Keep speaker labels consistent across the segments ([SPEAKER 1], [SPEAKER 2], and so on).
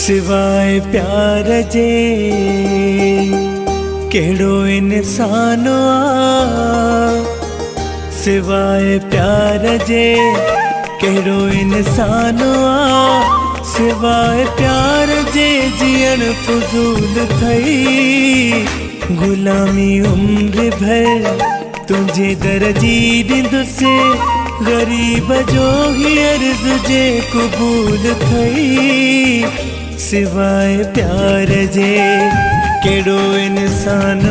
[SPEAKER 1] सिवाय प्यार जे केड़ो इंसान सिवाय प्यार जे केड़ो इंसान सिवाय प्यार जे जियण फजूल थई गुलामी उम्र भर तुझे दर्जी ॾिंदुसि गरीब जो ही अर्ज़ जे क़बूल थई सिवाय प्यार जे केड़ो इंसान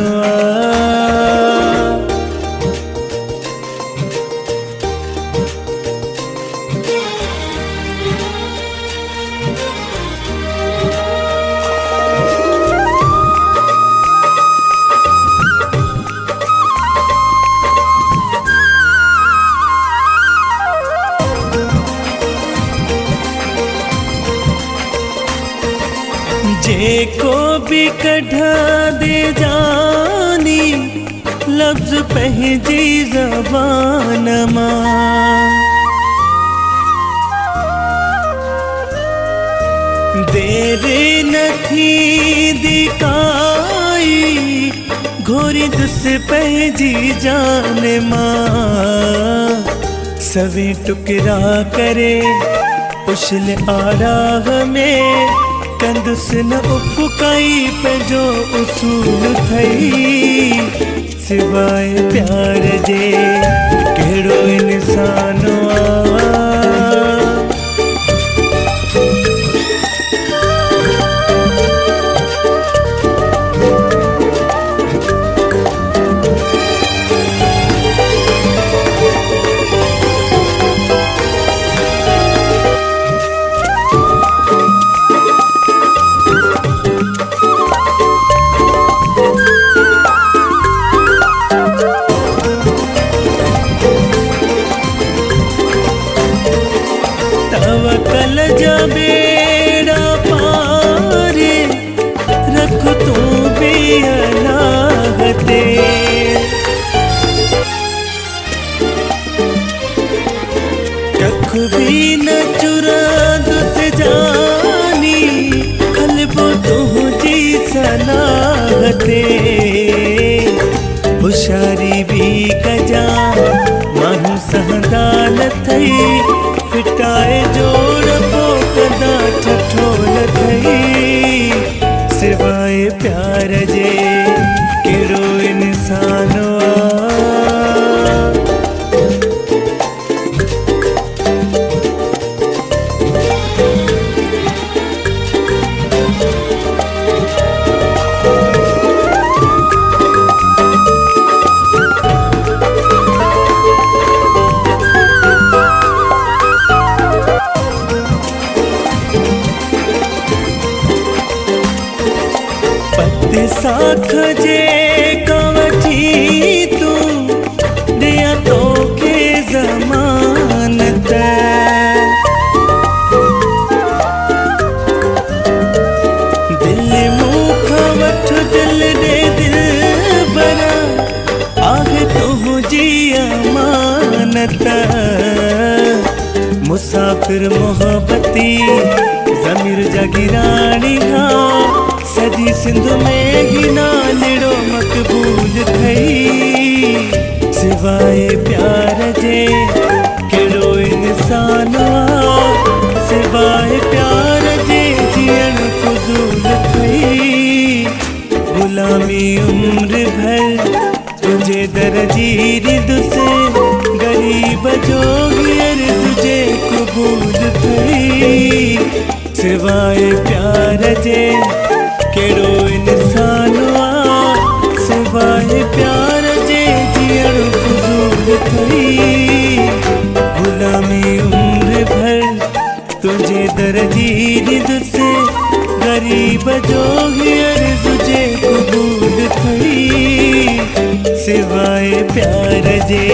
[SPEAKER 1] जे को भी कढ़ा दे जानी लफ्ज पंहिंजी ज़बान मां देरे न थींदी काई घोरींदुसि पंहिंजी जान मां सवे टुकड़ा करे उछल आराह में कंदुसि न उफकाई पंहिंजो उसूल थई सिवाय प्यार जे केड़ो इंसान तवक्कल जा बेड़ा पारे रख तू भी अल्लाह ते कख भी न चुरांदुसि जानी खलबो तुंहिंजी सलाह ते होशियारी भी कजा माण्हू सहंदा न थई फिटाए जोड़ पोकदा ठठोल थई सिवाय प्यार जे केड़ो इंसान साख जे कवठी तू दिया तो के ज़मानत दिल मुख वठ दिल दे दिल बरा आहे तुझी अमानत मुसाफिर मोहब्बती ज़मीर जगिरानी सजी सिंध में ही नालिड़ो मक़बूल थई सिवाय प्यार जे केड़ो इंसान सिवाय प्यार जे जियण फजूल थई गुलामी उम्र भर तुझे दर्जी ॾिंदुसि गरीब जो ही अर्ज़ जे क़बूल थई सिवाय प्यार जे केड़ो इंसान सिवाय प्यार जे जियण फजूल थई गुलामी उम्र भर तुझे दर्जी ॾिंदुसि गरीब जो ही अर्ज़ जे क़बूल थई सिवाय प्यार जे